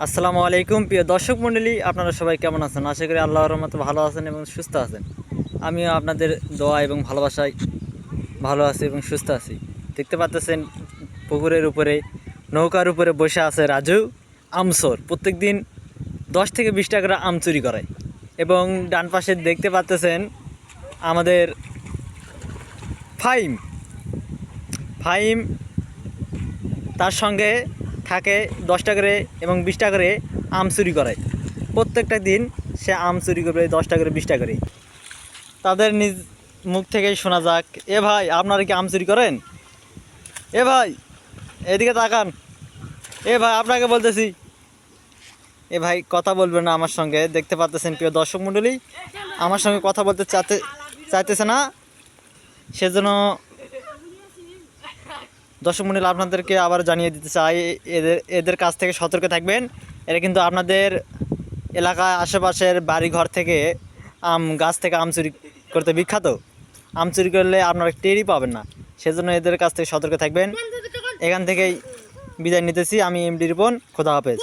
আসসালামু আলাইকুম প্রিয় দর্শক মণ্ডলী, আপনারা সবাই কেমন আছেন? আশা করি আল্লাহর রহমতে ভালো আছেন এবং সুস্থ আছেন। আমিও আপনাদের দোয়া এবং ভালোবাসায় ভালো আছি এবং সুস্থ আছি। দেখতে পাচ্ছেন পুকুরের উপরে নৌকার উপরে বসে আছে রাজু আমসর। প্রত্যেক দিন 10 থেকে 20 টাকা করে আম চুরি করে। এবং ডান পাশে দেখতে পাচ্ছেন আমাদের ফাইম ফাইম তার সঙ্গে থাকে 10 টাকা করে এবং 20 টাকা করে আম চুরি করে। প্রত্যেকটা দিন সে আম চুরি করবে 10 টাকা করে 20 টাকা করে। তাদের নিজ মুখ থেকেই শোনা যাক, এ ভাই আপনারা কি আম চুরি করেন? এ ভাই এদিকে তাকান, এ ভাই আপনাকে বলতেছি। এ ভাই কথা বলবেন না আমার সঙ্গে, দেখতে পাচ্ছেন প্রিয় দর্শক মণ্ডলী আমার সঙ্গে কথা বলতে চাইতেছে না। সেজন্য দর্শক মণ্ডলী আপনাদেরকে আবার জানিয়ে দিতে চাই, এদের কাছ থেকে সতর্ক থাকবেন। এরা কিন্তু আপনাদের এলাকায় আশেপাশের বাড়ি ঘর থেকে গাছ থেকে আম চুরি করতে বিখ্যাত। আম চুরি করলে আপনারা টেরই পাবেন না, সেজন্য এদের কাছ থেকে সতর্ক থাকবেন। এখান থেকেই বিদায় নিতেছি আমি, এমডি রিপন। খোদা হাফেজ।